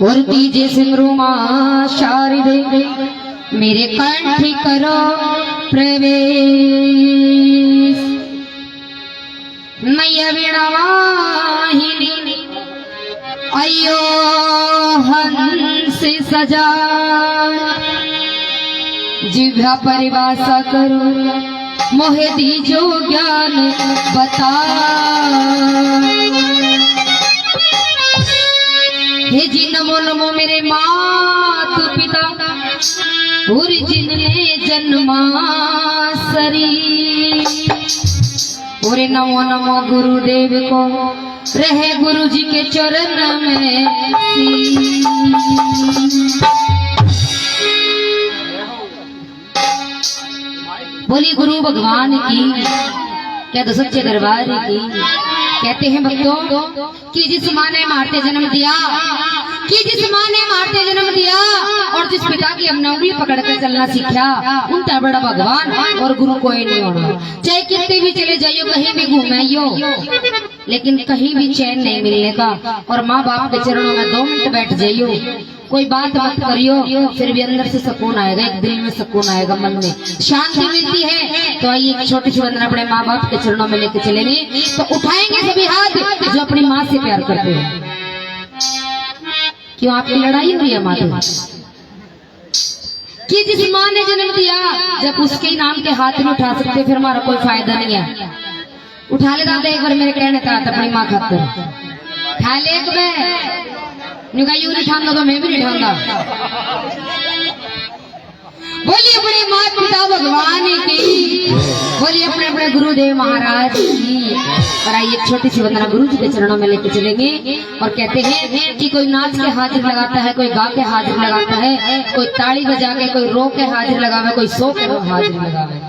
और दीजे सिमरू मां शारदे मेरे कंठी करो प्रवेश। मैया वीणा वाहिनी अयो हंस सजा जिभ्या परिभाषा करो मोहे दीजो ज्ञान बता। हे जी नमो नमो मेरे माता पिता और जिनने जन्मा सरी। और नमो नमो गुरुदेव को रहे गुरु जी के चरण में। बोली गुरु भगवान की, क्या तो सच्चे दरबार की। कहते हैं भक्तों कि जिस माँ ने मारते जन्म दिया, कि जिस माँ ने मारते जन्म दिया और जिस पिता की हमने उंगली पकड़कर चलना सीखा, उनका बड़ा भगवान और गुरु कोई नहीं होगा। चाहे कितने भी चले जाइयो, कहीं भी घूमाइयो, लेकिन कहीं भी चैन नहीं मिलने का। और माँ बाप के चरणों में 2 मिनट बैठ जाइयो, कोई बात मत करियो, फिर भी अंदर से सुकून आएगा, एक दिल में सुकून आएगा, मन में शांति मिलती है। तो आइए एक छोटी सी वंदना अपने माँ बाप के चरणों में लेके चलेंगे। तो उठाएंगे सभी हाथ जो अपनी माँ से प्यार करते हैं। क्यों आपकी लड़ाई हुई है माता कि जिस माँ ने जन्म दिया, जब उसके नाम के हाथ में उठा सकते, फिर हमारा कोई फायदा नहीं है। उठा ले दादा एक बार मेरे कहने का अपनी माँ खातर उठा ले एक बार। यू नहीं ठानगा तो मैं भी नहीं ठानगा। बोलिए अपने माता पिता भगवान की, बोलिए अपने अपने गुरुदेव महाराज की। और आइए एक छोटी सी वंदना गुरु जी के चरणों में लेके चलेंगे। और कहते हैं कि कोई नाच के हाजिर लगाता है, कोई गा के हाजिर लगाता है, कोई ताली बजा के, कोई रो के हाजिर लगावे, कोई सो के हाजिर लगावे।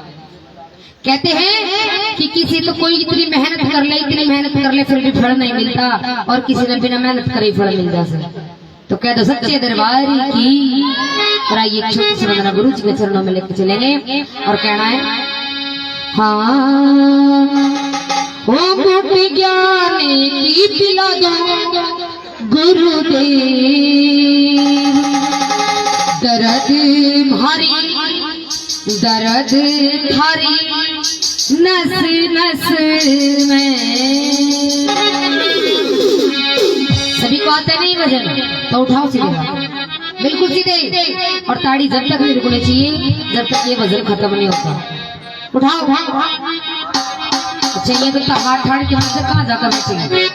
कहते हैं कि किसी तो कोई इतनी मेहनत कर ले, इतनी मेहनत कर ले, फिर भी फल नहीं मिलता, और किसी ने बिना मेहनत करे फल मिल जाता। तो कह दो सच्चे दरबार की। और आइए एक छोटी सी वंदना गुरु जी के चरणों में लेके चलेंगे और कहना है हाँ ओ गोपी ज्ञान की पिला दो गुरुदेव। दर्द भारी दर्द थारी नस नस में। सभी को आते नहीं वजन, तो उठाओ सीधे, बिल्कुल सीधे। और ताड़ी जब तक नहीं रुकनी चाहिए जब तक ये वजन खत्म नहीं होता। उठाओ उठाओ। चाहिए तो हाथ ठाड़ के वजन कहाँ जाकर बचेंगे।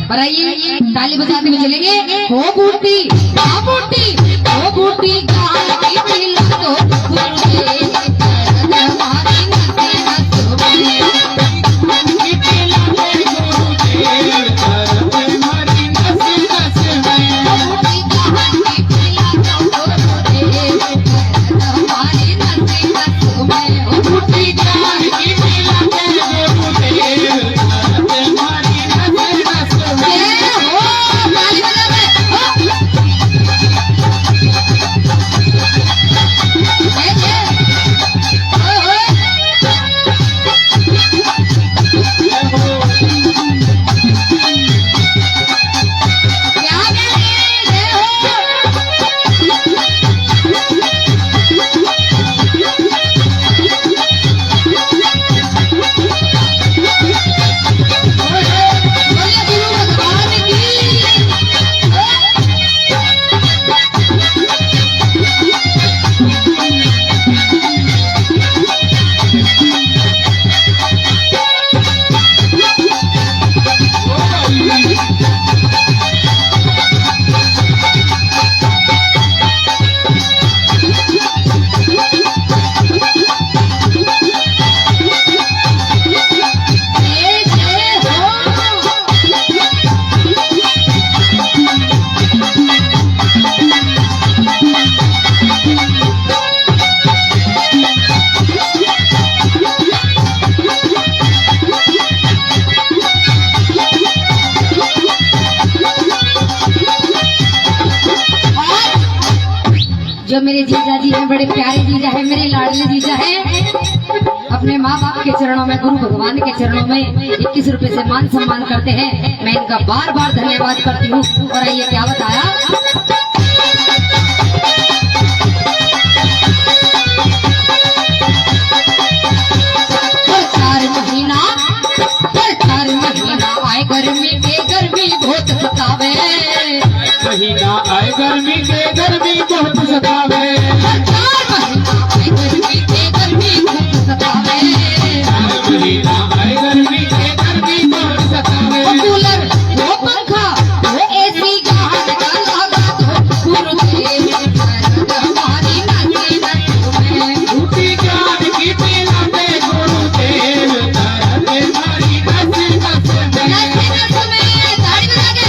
पर आइए ताली बजाते हुए चलेंगे। हो बूटी हाँ बूटी हो बूटी जो मेरे जीजा जी हैं, बड़े प्यारे जीजा है, मेरे लाडले जीजा है, अपने माँ बाप के चरणों में, गुरु भगवान के चरणों में 21 रुपए से मान सम्मान करते हैं। मैं इनका बार बार धन्यवाद करती हूँ। और आइए क्या बताया महीना आए गर्मी के गर्मी बहुत सतावे। 4 महीना आए गर्मी के गर्मी बहुत सतावे। 4 महीना आए गर्मी के गर्मी बहुत सतावे। वो कूलर वो पंखा वो एसी गान का लगा दो गुरुदेव हमारी नाची नचो में। झूठी ज्ञान की पिलाते गुरुदेव तारे हमारी नस नस में। नच नच में ताड़ी बजा के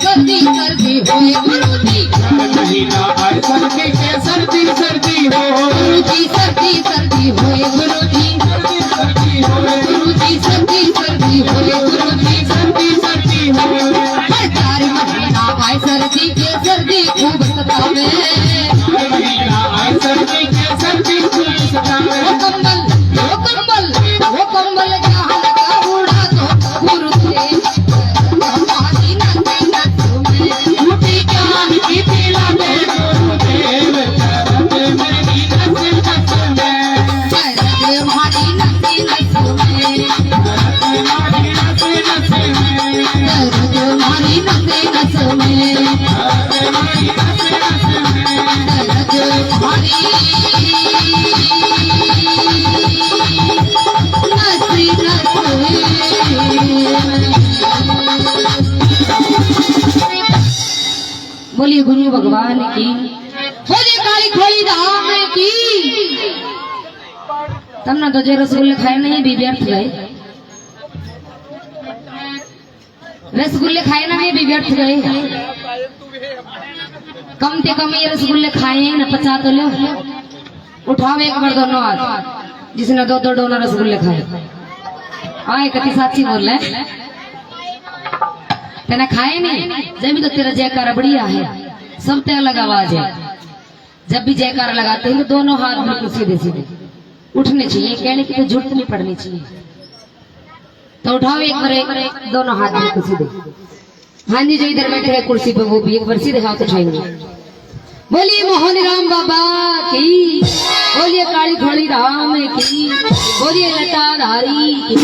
सर्दी होए गुरुजी। 4 महीना आए सर्दी के सर्दी सर्दी हो। गुरुजी सर्दी सर्दी होए गुरुजी। सर्दी होए गुरुजी सर्दी सर्दी होए गुरुजी। सर्दी सर्दी हो। 4 महीना आए सर्दी के सर्दी खूब सतावे। 4 महीना आए सर्दी के सर्दी खूब सतावे। वो कंबल जहाँ लगा उड़ा दो गुरुदेव हमारी नाची नचो में। झूठी ज्ञान की पिलाते गुरुदेव तारे मेरी नस नस में। हमारी नाची नचो में। हमारी नस नस में। हमारी नाची नचो में। हमारी नस नस में। हमारी नाची नचो में। बोलिए गुरु भगवान की। बोलिए काली खोली धाम की। तब ना तो जो रसगुल्ले खाए नहीं भी व्यर्थ गए। रसगुल्ले खाए ना भी व्यर्थ गए। कम से कम ये रसगुल्ले खाए ना 50 तो लो। उठाओ एक बार दोनों हाथ जिसने 2-2 डोना रसगुल्ले खाए। हाँ कति साची बोल रहे तेना खाए नहीं जब भी तो तेरा जयकारा बढ़िया है। सब ते अलग आवाज है। जब भी जयकारा लगाते हैं तो दोनों हाथ बिल्कुल सीधे सीधे उठने चाहिए। कहने की तो जरूरत नहीं पड़नी चाहिए। तो उठाओ एक बार दोनों हाथ बिल्कुल सीधे। हाँ जी जो इधर बैठे हैं कुर्सी पे वो भी एक बार सीधे हाथ उठाएंगे। बोलिए मोहन राम बाबा की। बोलिए काली घोड़ी राम की। बोलिए लताधारी की।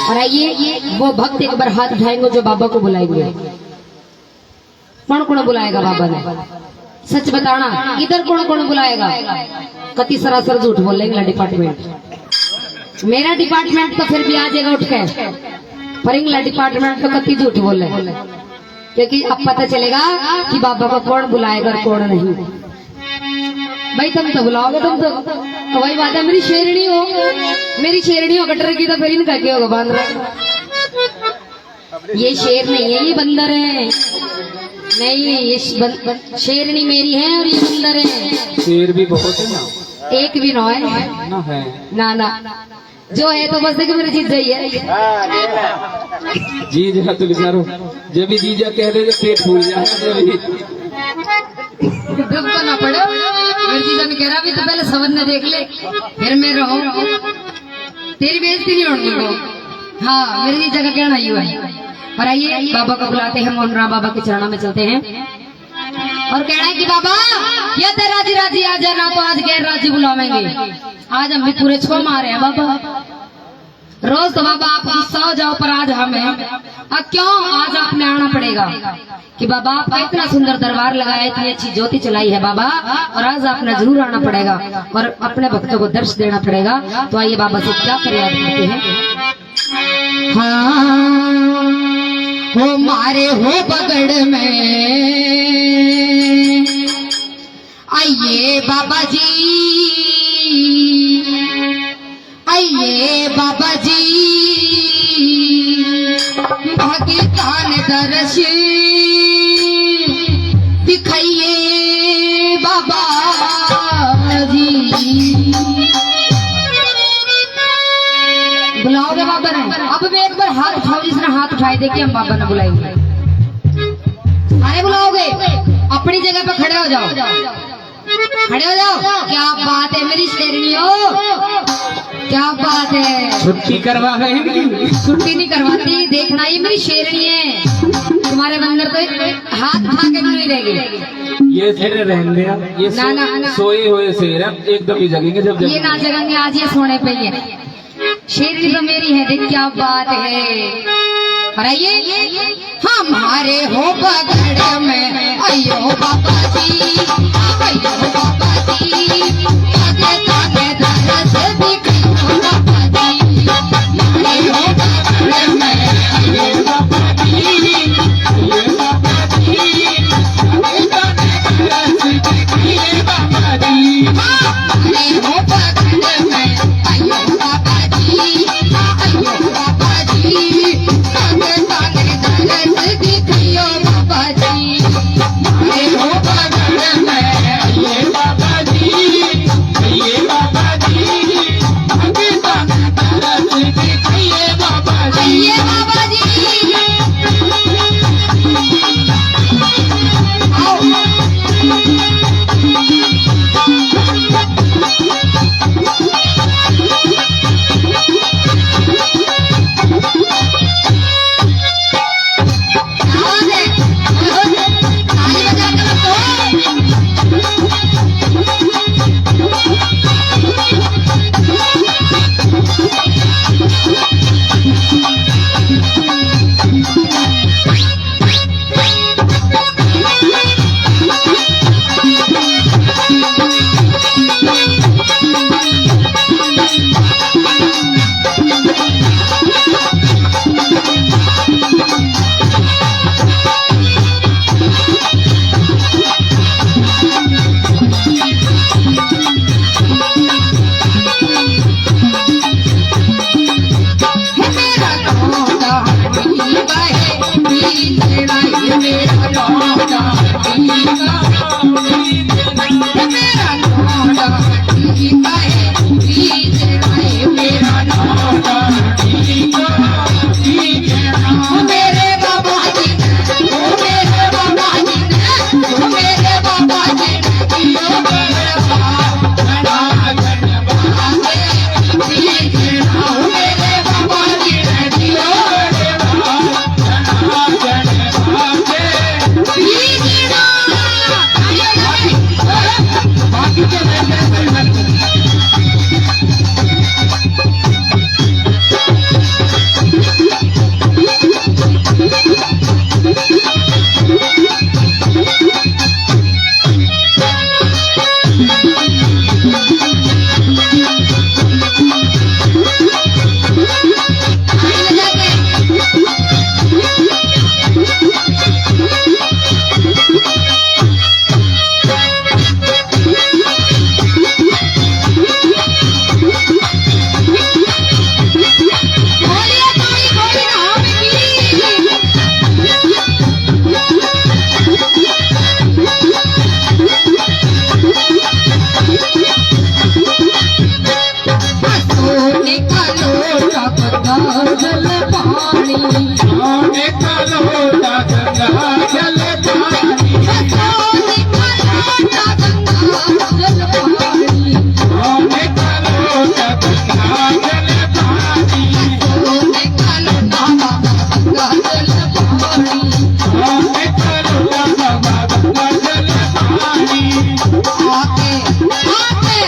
और आइए वो भक्त एक बार हाथ उठाएंगे जो बाबा को बुलाएंगे। कौन बुलाएगा बाबा ने? सच बताना इधर कौन बुलाएगा? कति सरासर झूठ बोलेंगे डिपार्टमेंट। मेरा डिपार्टमेंट तो फिर भी आ जाएगा उठ के। पर इंग्ला डिपार्टमेंट तो कति झूठ बोले क्योंकि अब पता चलेगा कि बाबा को कौन बुलाएगा और कौन नहीं। भाई तुम तो बुलाओगे तुम तो वही बात है। मेरी शेरनी हो कटर की तो फिर इनका क्या होगा बांध रहा। ये शेर नहीं है ये बंदर है। नहीं ये शेरनी मेरी है और ये बंदर है। शेर भी बहुत है ना। एक भी ना है ना जो है तो बस मेरे जीजा ही है। जीजा तो बेचारो जब भी जीजा कह दे तो पेट फूल जाए। दुख तो ना पड़े। मेरे जीजा ने कह रहा भी तो पहले सवन ने देख ले फिर मैं रहूं। तेरी बेइज्जती नहीं होनी को। हाँ मेरे जीजा का कहना ही हुआ है। और आइए बाबा को बुलाते हैं। मोहन राम बाबा के चरणों में चलते हैं और कहना है कि बाबा या तो राजी राजी आ जाना तो आज गैर राजी बुलावेंगे। आज हम भी पूरे छो मारे हैं बाबा। रोज तो बाबा आप गुस्सा हो जाओ पर आज हमें क्यों आज आपने आना पड़ेगा कि बाबा आपका इतना सुंदर दरबार लगाया इतनी अच्छी ज्योति चलाई है बाबा और आज आपने जरूर आना पड़ेगा और अपने भक्तों को दर्श देना पड़ेगा। तो आइए बाबा से क्या फरियाद करते हैं। हाँ हो मारे हो बगड़ में आइए बाबा जी। आइए बाबा जी भगतान दर्श दिखाइए बाबा। हाथ उठाए दे कि हम बाबा ने बुलाएंगे। अरे बुलाओगे, अपनी जगह पे खड़े हो जाओ, खड़े हो जाओ। क्या बात है मेरी शेरनियों, क्या बात है। छुट्टी करवा गए इनकी। छुट्टी नहीं करवाती, देखना ये मेरी शेरनी है। तुम्हारे बंदर तो हाथ उठा के भी नहीं रहेगी। ये शेर रहने दिया, ये ना, ना, ना। सोए हुए शेर है, एकदम ही जगेंगे जब ये ना जगेंगे, आज ये सोने पे ही है। शेरनी तो मेरी है, देख क्या बात है। और आइए, हमारे हो पगड़ में अयो बाबा जी, अयो बाबा जी, आगे ताने दरस दिखो बाबा जी। हमारे हो पगड़ में अयो बाबा जी, ये बाबा जी, बाबा जी। हमारे हो पगड़ में अयो बाबा जी, अयो बाबा जी, आगे ताने दरस दिखो बाबा जी। हमारे हो पगड़ में ये बाबा जी, ये बाबा जी, आगे ताने दरस दिखाइए बाबा जी। आइए बाबा जी, आओ। आवाज है, ताली बजा के रखो। मेरा लौंडा ढीला है, ढीला है मेरा लौंडा ढीला। मेरा लौंडा ढीला है, ढीला है मेरा लौंडा ढीला। ओ मेरे बाबा जी ने, ओ मेरे बाबा जी ने, ओ मेरे बाबा जी ने दियो गरबा, बड़ा गरबा है ढीला। ओ मेरे बाबा जी ने दियो गरबा, ढीला। बाकी के जल पानी, सोने का लोटा गंगा जल पानी, सोने का लोटा गंगा जल पानी, सोने का लोटा गंगा जल पानी, सोने का लोटा गंगा जल पानी। सोने का लोटा गंगा जल पानी। आके आके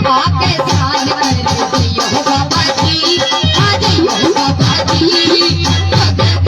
आके साल कर दियो बाबा जी, आज यो बाबा जी, भगत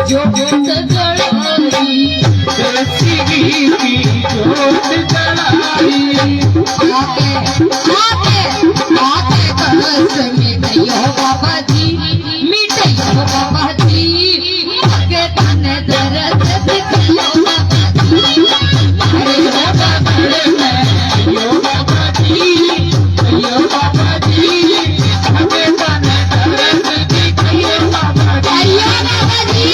जोत जलाई देसी घी की जोत जलाई आके आके आके कलश मिठाइयो बाबा जी मिठाइयो बाबा जी आके तने दर्द दिखायो बाबा जी अरे बाबा बड़े मैं यो बाबा जी हमें तने दर्द दिखाइए बाबा जी आइयो बाबा जी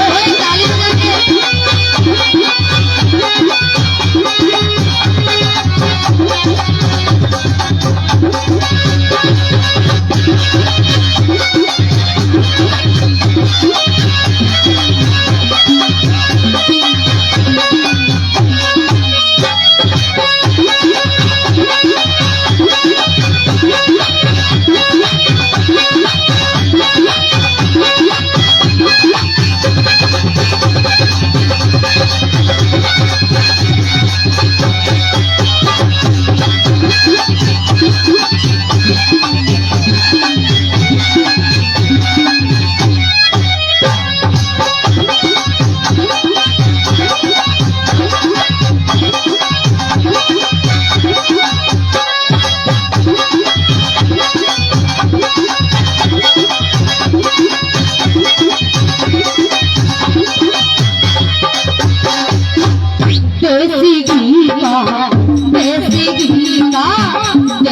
ओए ताली बजा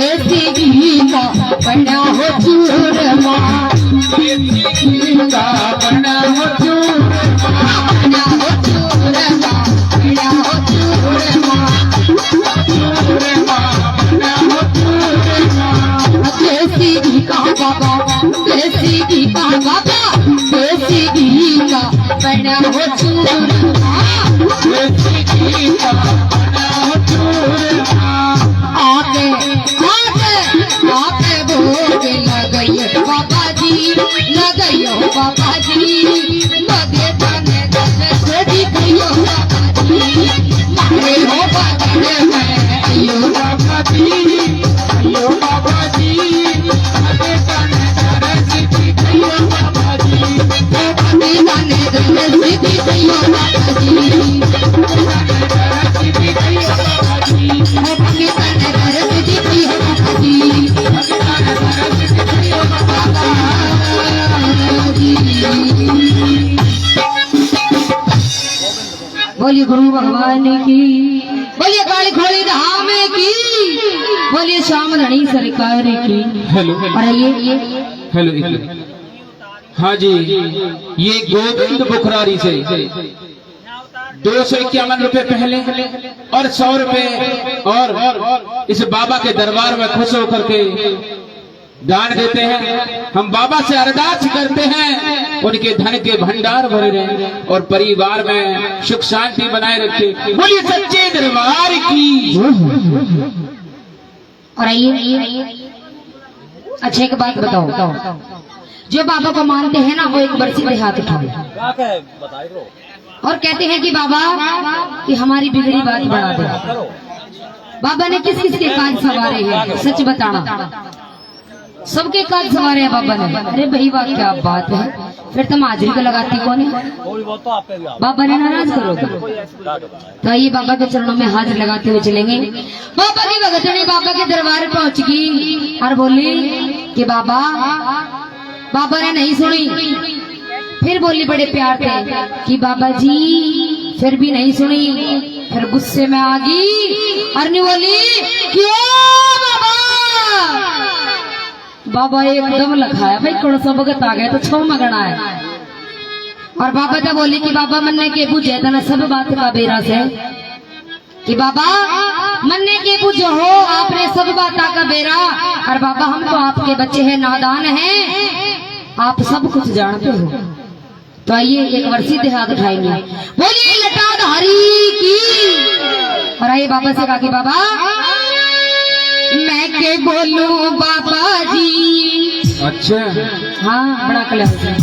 देसी घी का बना हो चूरमा देसी घी का बना हो चूरमा बना हो चूरमा बना हो चूरमा चूरमा बना हो चूरमा देसी घी का बाबा देसी घी का बाबा देसी घी का बना हो चूरमा देसी घी का बना हो चूरमा आके आके आके भोग लगाइयो बाबा जी लगाइयो बाबा जी लगे जाने दर्द दिखाइयो बाबा जी मारे हो बाबा मैं आइयो बाबा जी हमें तने दर्द दिखाइए बाबा जी लगे जाने दर्द दिखाइयो बाबा जी दर्द दिखाइए बाबा जी लगे जाने दर्द दिखाइयो बाबा जी बोलिए गुरु भगवान की बोलिए काली खोली धाम की बोलिए श्याम धनी सरकार की हेलो और ये हेलो हाँ जी ये गोविंद बुखरारी से 251 रुपए पहले और 100 रुपए और इस बाबा के दरबार में खुश होकर के दान देते हैं। हम बाबा से अरदास करते हैं उनके धन के भंडार भरे रहे और परिवार में सुख शांति बनाए रखे। बोलिए सच्चे दरबार की। और आइए अच्छा एक बात बताओ जो बाबा को मानते हैं ना वो एक बरसी पे हाथ उठाओ और कहते हैं कि बाबा कि हमारी बिगड़ी बात बढ़ा दे। बाबा ने किस किस के काज सवारे हैं सच बताना। सबके काज सवारे हैं बाबा ने। अरे भाई वाह क्या बात है फिर तुम हाजिरी को लगाती कौन है बाबा ने नाराज करोगे तो आइए बाबा के चरणों में हाजिर लगाते हुए चलेंगे। बाबा की भगतनी बाबा के दरबार पहुंच गई और बोली कि बाबा ने नहीं सुनी। फिर बोली बड़े प्यार से कि बाबा जी फिर भी नहीं सुनी। फिर गुस्से में आ गई और नहीं बोली क्यों बाबा एकदम लखाया भाई कौन सा भगत आ गया तो छो मगना है। और बाबा तो बोली कि बाबा मन्ने के पूछे था ना सब बात का बेरा से कि बाबा मन्ने के पूछो हो आपने सब बात का बेरा। और बाबा हम तो आपके बच्चे हैं नादान हैं आप सब कुछ जानते हो। तो आइए एक वर्षी से हाथ उठाएंगे बोलिए लटाधारी की। और आइए बाबा से कहा कि बाबा मैं के बोलूं बाबा जी। अच्छा हाँ बड़ा कलर है।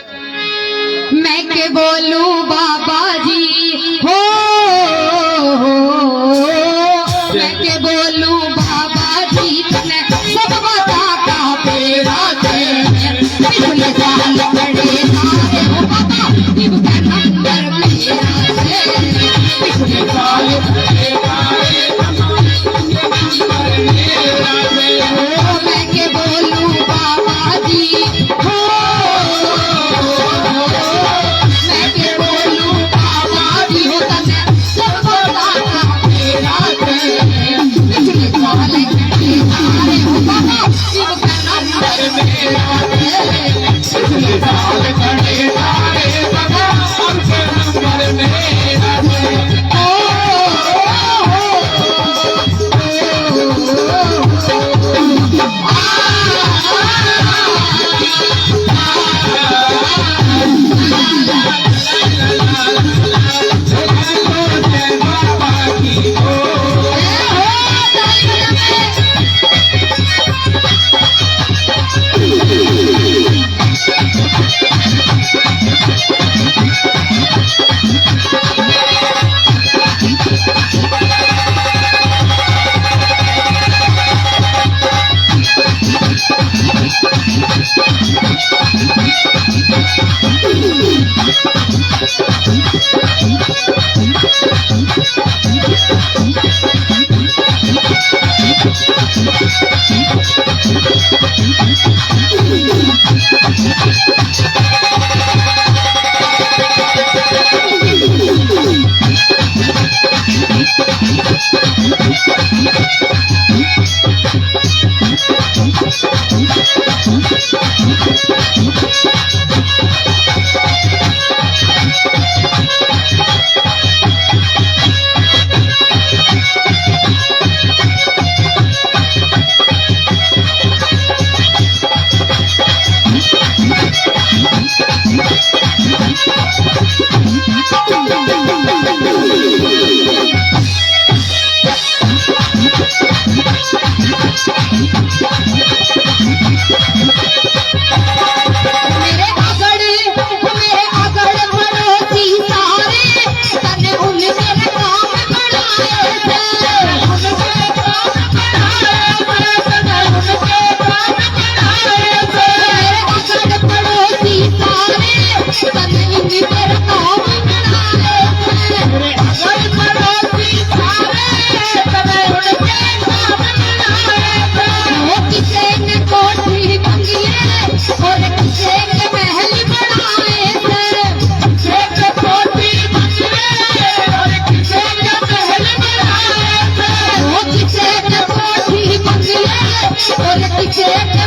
मैं के बोलूं बाबा जी हो, मैं के बोलूं बाबा जी तने सब बताता तेरा पिछले साल बड़े सारे हो बाबा शिव का नंबर मेरा पिछले साल बड़े सारे मैं के बोलूं बाबा जी हो, मैं के बोलूं बाबा जी हो तने सब बताता तेरा पिछले साल बड़े सारे हो बाबा शिव का नंबर मेरा पिछले साल बड़े सारे बाबा हमसे नंबर मेरा Take